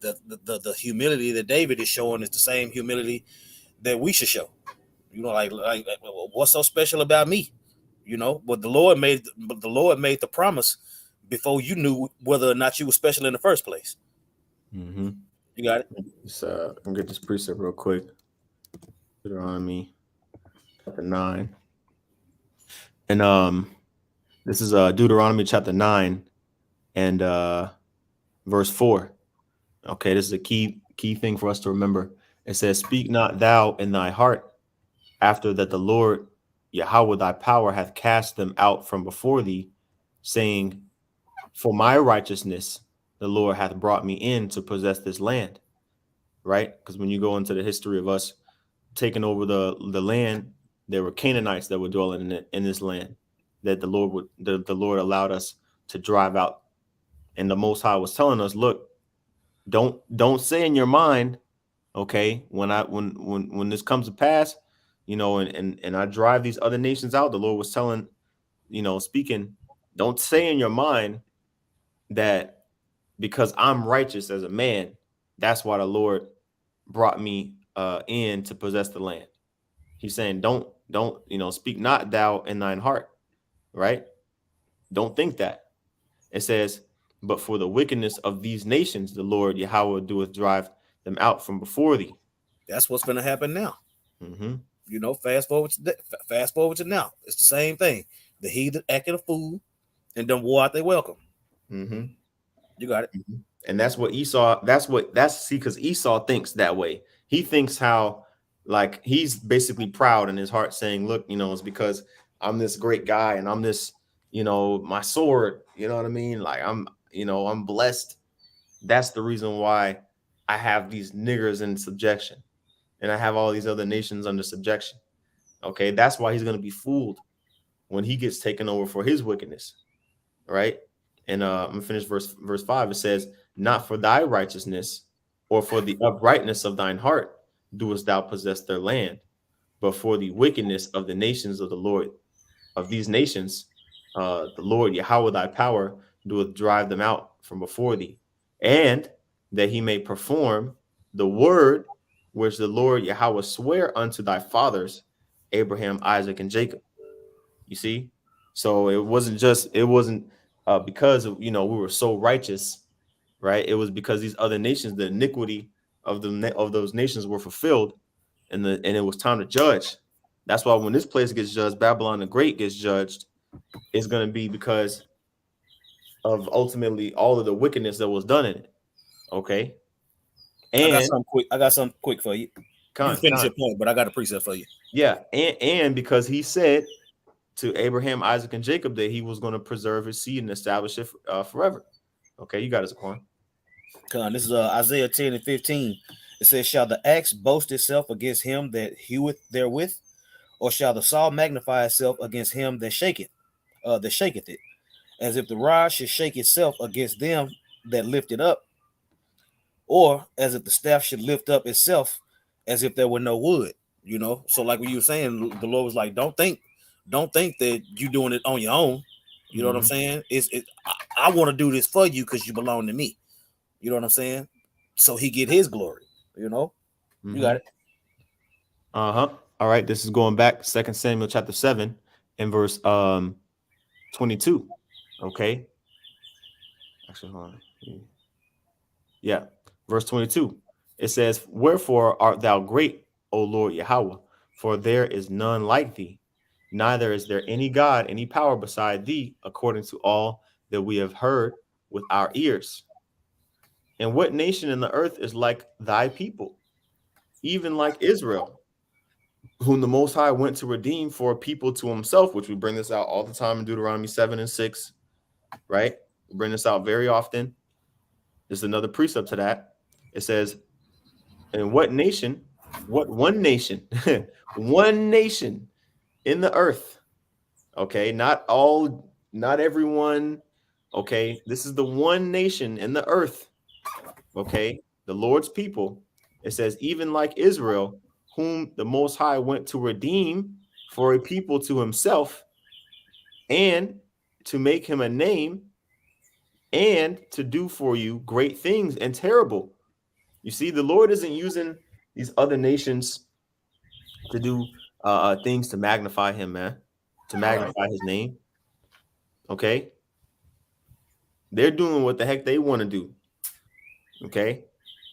the humility that David is showing is the same humility that we should show. Like what's so special about me? But the Lord made the promise before you knew whether or not you were special in the first place. Mm-hmm. You got it. I'm gonna get this precept real quick. Deuteronomy chapter 9. And this is Deuteronomy chapter 9 and verse 4. Okay, this is a key thing for us to remember. It says, speak not thou in thy heart after that the Lord Yahweh thy power hath cast them out from before thee, saying, for my righteousness the Lord hath brought me in to possess this land. Right? Because when you go into the history of us taking over the land, there were Canaanites that were dwelling in this land that the Lord allowed us to drive out. And the Most High was telling us, look, don't say in your mind, okay, when this comes to pass, and I drive these other nations out, the Lord was telling, speaking, don't say in your mind that because I'm righteous as a man, that's why the Lord brought me in to possess the land. He's saying, don't, speak not thou in thine heart, right? Don't think that. It says, but for the wickedness of these nations, the Lord Yahweh doeth drive them out from before thee. That's what's going to happen now. Mm-hmm. Fast forward to now. It's the same thing. The heathen acting a fool and then wore out their welcome. Mm-hmm. You got it. Mm-hmm. And that's what Esau, because Esau thinks that way. He thinks how, like, he's basically proud in his heart saying, look, it's because I'm this great guy and I'm this, my sword, you know what I mean? Like, I'm blessed. That's the reason why I have these niggers in subjection and I have all these other nations under subjection. Okay. That's why he's going to be fooled when he gets taken over for his wickedness. Right. And I'm gonna finish verse 5. It says, not for thy righteousness or for the uprightness of thine heart doest thou possess their land, but for the wickedness of the nations of the Lord, of these nations, the Lord Yahweh thy power doeth drive them out from before thee, and that he may perform the word which the Lord Yahweh sware unto thy fathers, Abraham, Isaac, and Jacob. You see? So it wasn't because we were so righteous, right? It was because these other nations, the iniquity of those nations were fulfilled, and it was time to judge. That's why when this place gets judged, Babylon the Great gets judged, it's going to be because of ultimately all of the wickedness that was done in it. Okay. I got And something quick. For you. You finish con, your point, but I got a precept for you. yeah, and because he said to Abraham, Isaac, and Jacob that he was going to preserve his seed and establish it forever. Okay, you got it, Zaquan. This is Isaiah 10 and 15. It says, shall the axe boast itself against him that heweth therewith, or shall the saw magnify itself against him that shaketh it? as if the rod should shake itself against them that lift it up, or as if the staff should lift up itself as if there were no wood. So like when you were saying, the Lord was like, don't think that you doing it on your own. You know what I'm saying? I want to do this for you because you belong to me. You know what I'm saying? So he get his glory. You got it. All right, this is going back 2 Samuel chapter 7 and verse 22. Okay, actually, hold on. Yeah, verse 22. It says, "Wherefore art thou great, O Lord Yahweh? For there is none like thee, neither is there any God, any power beside thee, according to all that we have heard with our ears. And what nation in the earth is like thy people, even like Israel, whom the Most High went to redeem for a people to himself," which we bring this out all the time in Deuteronomy 7 and 6, right? We bring this out very often. There's another precept to that. It says, "And what nation, what one nation, one nation in the earth," okay, not everyone, okay, this is the one nation in the earth, okay, the Lord's people. It says, "Even like Israel, whom the Most High went to redeem for a people to himself, and to make him a name, and to do for you great things and terrible." You see, the Lord isn't using these other nations to do things to magnify him, man, to magnify his name. Okay, they're doing what the heck they want to do. Okay,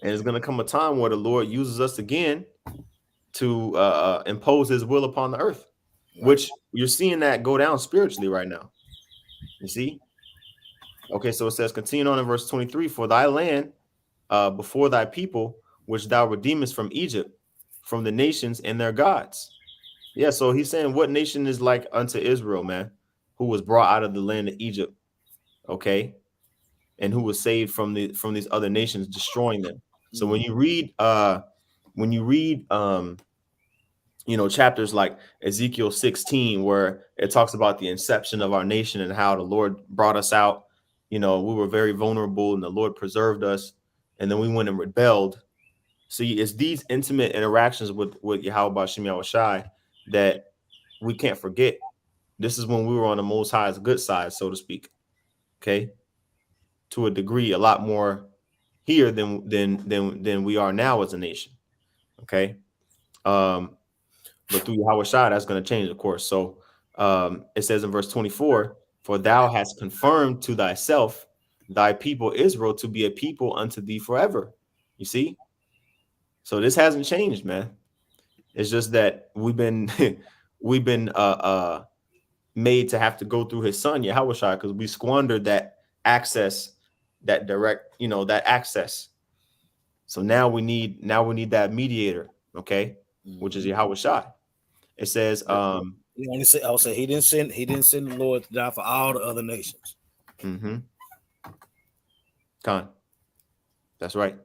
and it's going to come a time where the Lord uses us again to impose his will upon the earth, which you're seeing that go down spiritually right now. You see? Okay, so it says, continue on in verse 23, "For thy land before thy people, which thou redeemest from Egypt, from the nations and their gods." Yeah, so he's saying, what nation is like unto Israel, man, who was brought out of the land of Egypt, okay, and who was saved from these other nations destroying them. So when you read chapters like Ezekiel 16, where it talks about the inception of our nation and how the Lord brought us out, we were very vulnerable and the Lord preserved us, and then we went and rebelled. See, it's these intimate interactions with Yahweh Bashim Yahushai that we can't forget. This is when we were on the Most High's good side, so to speak. Okay, to a degree, a lot more here than we are now as a nation. Okay, but through Yahweh Shai, that's going to change, of course. So it says in verse 24, "For thou hast confirmed to thyself thy people Israel to be a people unto thee forever." You see, so this hasn't changed, man. It's just that we've been made to have to go through his son Yahweh Shai, because we squandered that access, that direct, that access. So now we need that mediator, okay, which is Yahweh Shai. It says, he only said, I would say he didn't send the Lord to die for all the other nations. Khan. That's right.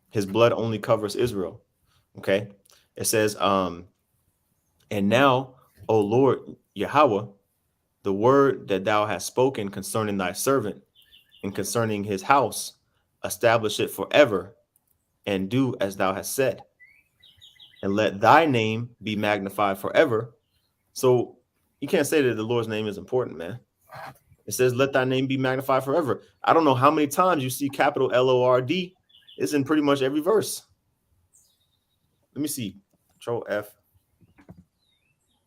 His blood only covers Israel. Okay. It says, "And now, O Lord Yahweh, the word that thou hast spoken concerning thy servant and concerning his house, establish it forever, and do as thou hast said. And let thy name be magnified forever." So you can't say that the Lord's name is important, man. It says, "Let thy name be magnified forever." I don't know how many times you see capital Lord. It's in pretty much every verse. Let me see. Control F.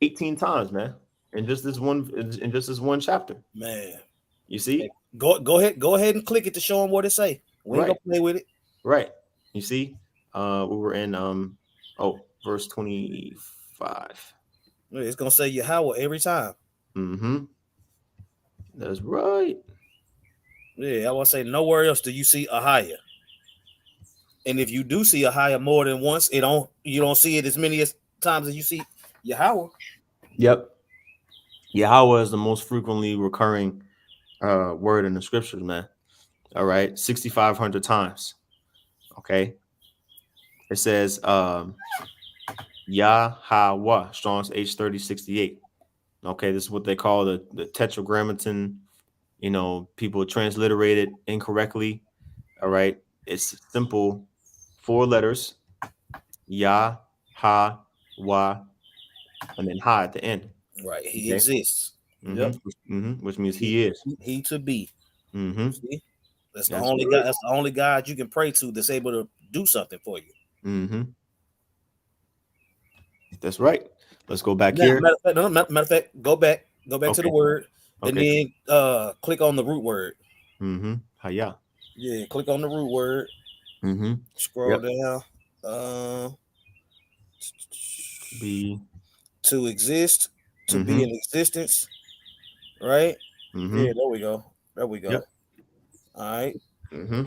18 times, man. In just this one chapter. Man. You see? Hey, go ahead and click it to show them what it say. We ain't gonna play with it. Right. You see? We were in verse 25. It's gonna say Yahweh every time. That's right. Yeah, I want to say nowhere else do you see Ahia. And if you do see Ahia more than once, you don't see it as many times as you see Yahweh. Yep. Yahweh is the most frequently recurring word in the scriptures, man. All right, 6,500 times. Okay. It says Yahweh, Strong's H3068. Okay, this is what they call the tetragrammaton, People transliterate it incorrectly. All right. It's simple 4 letters, Yah, Ha, Wa, and then Ha at the end. Right. He Okay. exists. Mm-hmm. Yep. Which means He, he is. he to be. Mm-hmm. See? That's the That's only God. right. That's the only God you can pray to that's able to do something for you. Mm-hmm. That's right. Let's go back Now, here. matter of fact, go back to the Okay. word, and Okay. then click on the root word. Mm-hmm. Hiya. Yeah, click on the root word. Mm-hmm. Scroll Yep. down. Uh, Be. to exist, to be Mm-hmm. in existence. Right. Mm-hmm. Yeah, there we go. There we go. Yep. All right. Mm-hmm.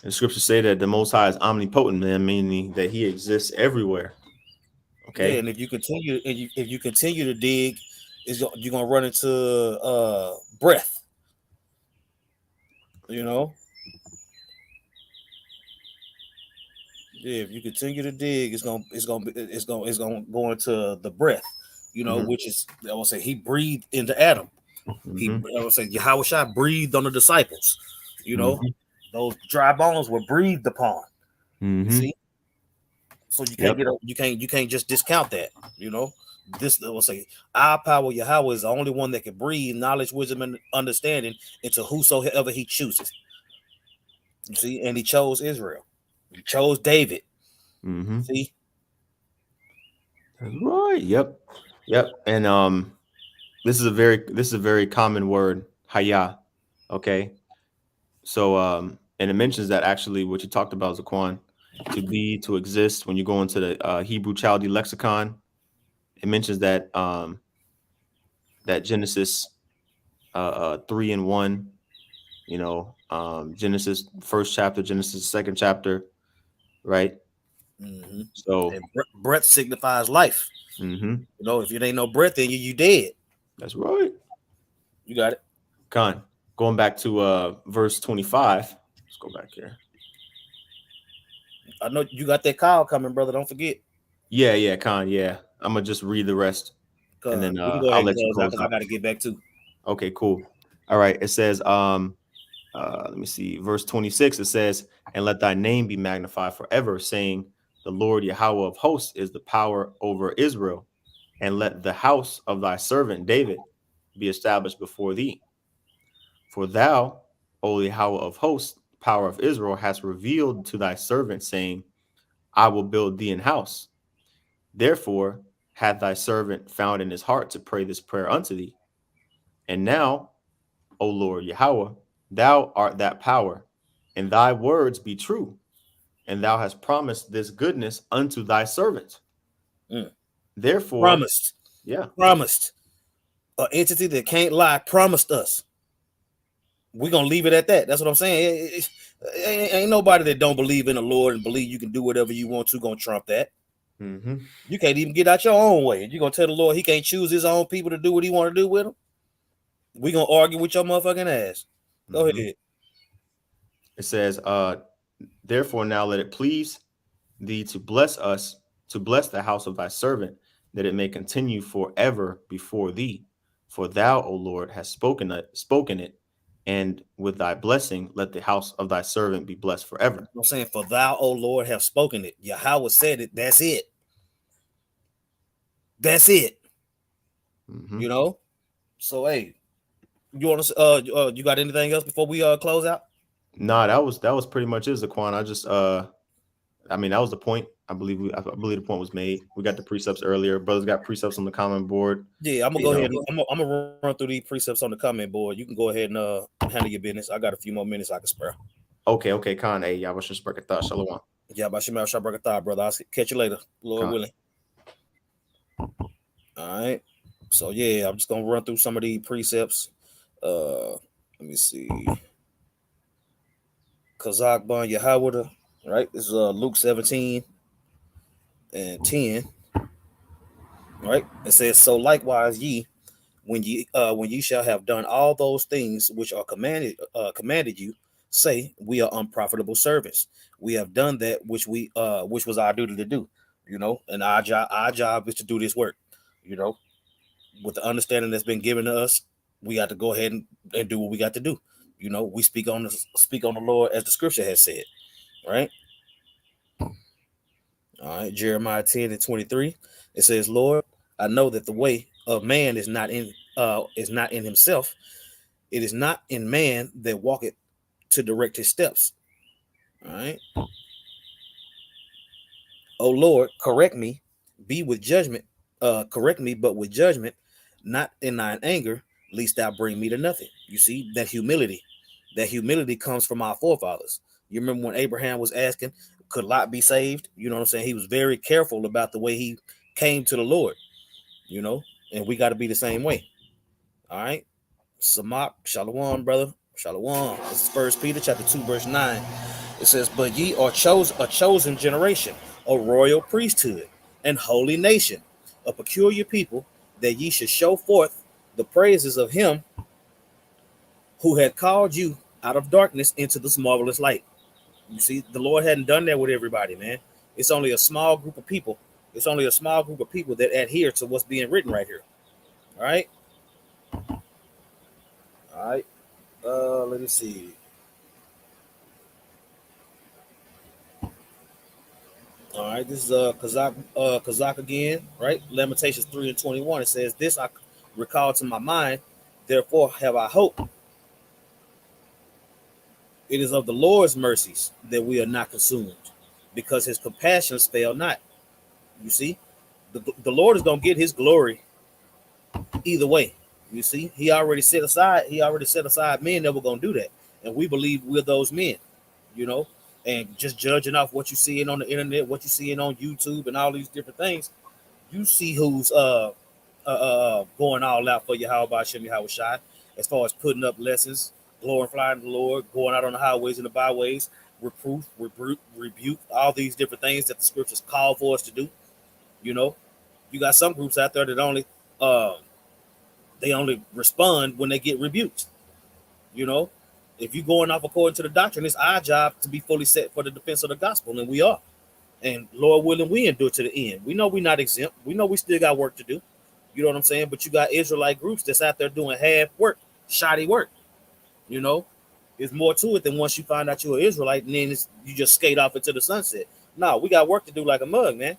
The scriptures say that the Most High is omnipotent, man, meaning that He exists everywhere. Yeah, Okay. and if you continue to dig, you're gonna run into breath. You know. Yeah, if you continue to dig, it's gonna go into the breath. You know, Mm-hmm. which is I will say he breathed into Adam. Mm-hmm. I will say Yahweh Shai breathed on the disciples. You know, Mm-hmm. those dry bones were breathed upon. You Mm-hmm. see, so Yep. you can't just discount that. You know, this I will say our power Yahweh is the only one that can breathe knowledge, wisdom, and understanding into whosoever He chooses. You see, and He chose Israel. He chose David. Mm-hmm. See, That's right. Yep. Yep. And this is a very common word, Haya. Okay. So and it mentions that actually what you talked about, Zaquan, to be, to exist. When you go into the Hebrew Chaldee lexicon, it mentions that that Genesis 3 and 1, Genesis first chapter, Genesis second chapter, right? mm-hmm. So And breath signifies life. hmm You know, if it ain't no breath in you, you dead. that's right. You got it. Con. Going back to verse 25. Let's go back here. I know you got that call coming, brother. Don't forget. Yeah, yeah, Con, yeah. I'm gonna just read the rest and then We can go I'll ahead and let you close out close because I out. got to get back to. Okay, cool. All right. It says, let me see, verse 26, it says, and let thy name be magnified forever, saying, the Lord Yahweh of hosts is the power over Israel, and let the house of thy servant David be established before thee. For thou, O Yahweh of hosts, power of Israel, hast revealed to thy servant, saying, I will build thee an house. Therefore hath thy servant found in his heart to pray this prayer unto thee. And now, O Lord Yahweh, thou art that power, and thy words be true, and thou hast promised this goodness unto thy servant. Mm. Therefore, Promised, yeah. promised. An entity that can't lie promised us. We're gonna leave it at that. That's what I'm saying. Ain't nobody that don't believe in the Lord and believe you can do whatever you want to gonna trump that. Mm-hmm. You can't even get out your own way. You're gonna tell the Lord He can't choose His own people to do what He want to do with them. We gonna argue with your motherfucking ass. Go Mm-hmm. ahead. It says, therefore now let it please thee to bless us, to bless the house of thy servant, that it may continue forever before thee. For thou, O Lord, hast spoken it, and with thy blessing let the house of thy servant be blessed forever. I'm saying, for thou, O Lord, have spoken it. Yahweh said it. That's it. That's it. Mm-hmm. You know. So hey, you want to? You got anything else before we close out? Nah, that was pretty much it, Zaquan. I just I mean that was the point. I believe the point was made. We got the precepts earlier. Brothers got precepts on the common board. Yeah, I'm gonna You go know. ahead. I'm gonna run through these precepts on the comment board. You can go ahead and handle your business. I got a few more minutes I can spare. Okay, okay, Khan. Hey, y'all was just breaking thought. Shalom. Yeah, by Shemal Shabrakatah, brother. I'll catch you later, Lord Khan. willing. All right. So yeah, I'm just gonna run through some of these precepts. Let me see. Kazakh Ban Yahweh, right? This is Luke 17 and 10. Right? It says, so likewise ye, when ye shall have done all those things which are commanded you, say, we are unprofitable servants. We have done that which was our duty to do, you know, and our job is to do this work, you know, with the understanding that's been given to us. we got to go ahead and do what we got to do. We speak on the Lord as the scripture has said, right? All right, Jeremiah 10:23. It says, Lord, I know that the way of man is not in himself. It is not in man that walketh to direct his steps. All right. O Lord, correct me, correct me, but with judgment, not in thine anger, lest thou bring me to nothing. You see, that humility. That humility comes from our forefathers. You remember when Abraham was asking, could Lot be saved? You know what I'm saying? He was very careful about the way he came to the Lord, and we got to be the same way. All right. Samak, Shalom, brother. Shalom. This is First Peter chapter 2, verse 9. It says, but ye are a chosen generation, a royal priesthood, and holy nation, a peculiar people, that ye should show forth the praises of him who had called you out of darkness into this marvelous light. You see, the Lord hadn't done that with everybody, man. It's only a small group of people. It's only a small group of people that adhere to what's being written right here. All right. All right. Let me see. All right, this is Kazak again, right? Lamentations 3:21. It says, this I recall to my mind, therefore have I hope. It is of the Lord's mercies that we are not consumed, because his compassions fail not. You see, the Lord is gonna get his glory either way. You see, he already set aside men that were gonna do that. And we believe we're those men, you know, and just judging off what you're seeing on the internet, what you're seeing on YouTube and all these different things, you see who's going all out for Yahweh Shem Yahweh Shai, as far as putting up lessons, glorifying the Lord, going out on the highways and the byways, rebuke, all these different things that the scriptures call for us to do. You know, you got some groups out there that only respond when they get rebuked. You know, if you're going off according to the doctrine, it's our job to be fully set for the defense of the gospel, and we are. And Lord willing, we endure to the end. We know we're not exempt. We know we still got work to do. You know what I'm saying? But you got Israelite groups that's out there doing half work, shoddy work. You know, there's more to it than once you find out you're an Israelite and then you just skate off into the sunset. No, we got work to do like a mug, man.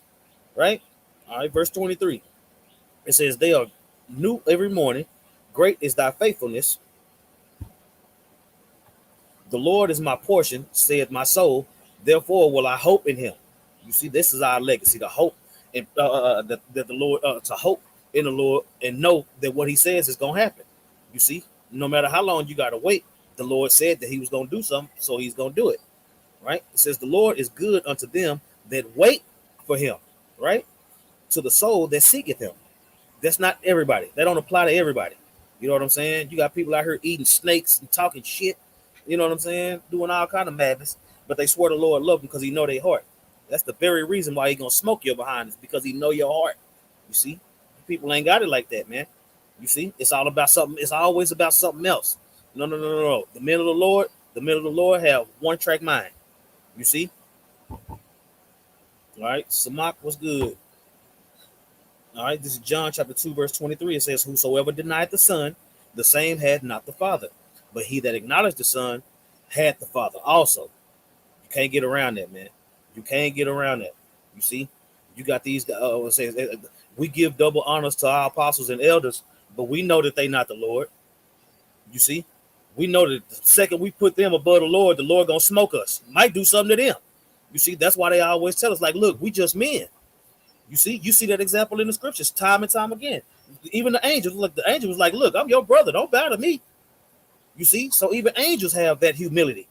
Right? All right, verse 23. It says, they are new every morning. Great is thy faithfulness. The Lord is my portion, saith my soul. Therefore will I hope in him. You see, this is our legacy, the hope, and that the Lord, to hope in the Lord and know that what he says is going to happen. You see, no matter how long you got to wait, the Lord said that he was going to do something, so he's going to do it. Right? It says the Lord is good unto them that wait for him, right? To the soul that seeketh him. That's not everybody. That don't apply to everybody. You know what I'm saying? You got people out here eating snakes and talking shit. You know what I'm saying? Doing all kind of madness. But they swear the Lord love them because he know their heart. That's the very reason why he gonna smoke your behind, is because he know your heart. You see? People ain't got it like that, man. You see? It's all about something. It's always about something else. No. The men of the Lord have one track mind. You see? All right. Samak was good. All right, this is John chapter 2, verse 23. It says, whosoever denied the Son, the same had not the Father. But he that acknowledged the Son had the Father also. You can't get around that, man. You can't get around that. You see, you got these. We give double honors to our apostles and elders, but we know that they not the Lord. You see, we know that the second we put them above the Lord gonna smoke us. Might do something to them. You see, that's why they always tell us, like, look, we just men. You see that example in the scriptures time and time again. Even the angels, look, the angel was like, look, I'm your brother. Don't bow to me. You see, so even angels have that humility,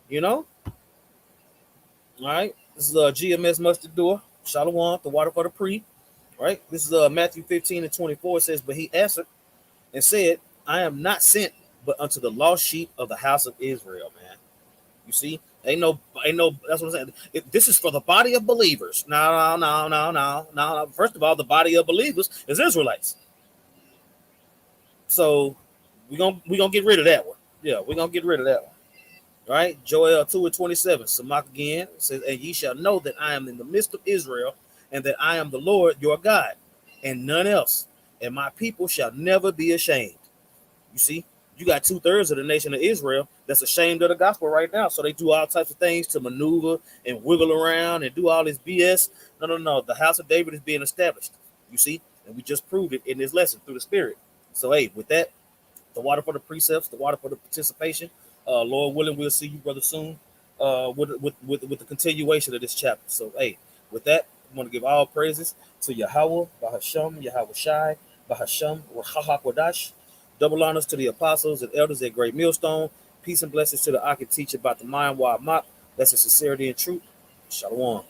you know. All right, this is GMS mustard door. Shalom, the water for the pre. Right, this is Matthew 15:24. It says, but he answered and said, I am not sent but unto the lost sheep of the house of Israel, man. You see, ain't no. That's what I'm saying. This is for the body of believers. No. First of all, the body of believers is Israelites. So we gonna get rid of that one. Yeah, we're gonna get rid of that one. All right, Joel 2:27. Samak again says, and ye shall know that I am in the midst of Israel, and that I am the Lord your God, and none else, and my people shall never be ashamed. You see, you got 2/3 of the nation of Israel that's ashamed of the gospel right now. So they do all types of things to maneuver and wiggle around and do all this BS. No, no, no. The house of David is being established. You see, and we just proved it in this lesson through the Spirit. So hey, with that, the water for the precepts, the water for the participation. Lord willing, we'll see you, brother, soon. With the continuation of this chapter. So hey, with that, I want to give all praises to Yahweh, Bahasham, Yahweh Shai, Bahasham, Rahah Kodash. Double honors to the apostles and elders at Great Millstone. Peace and blessings to the Aki teacher about the mind wide mock. That's in sincerity and truth. Shalom.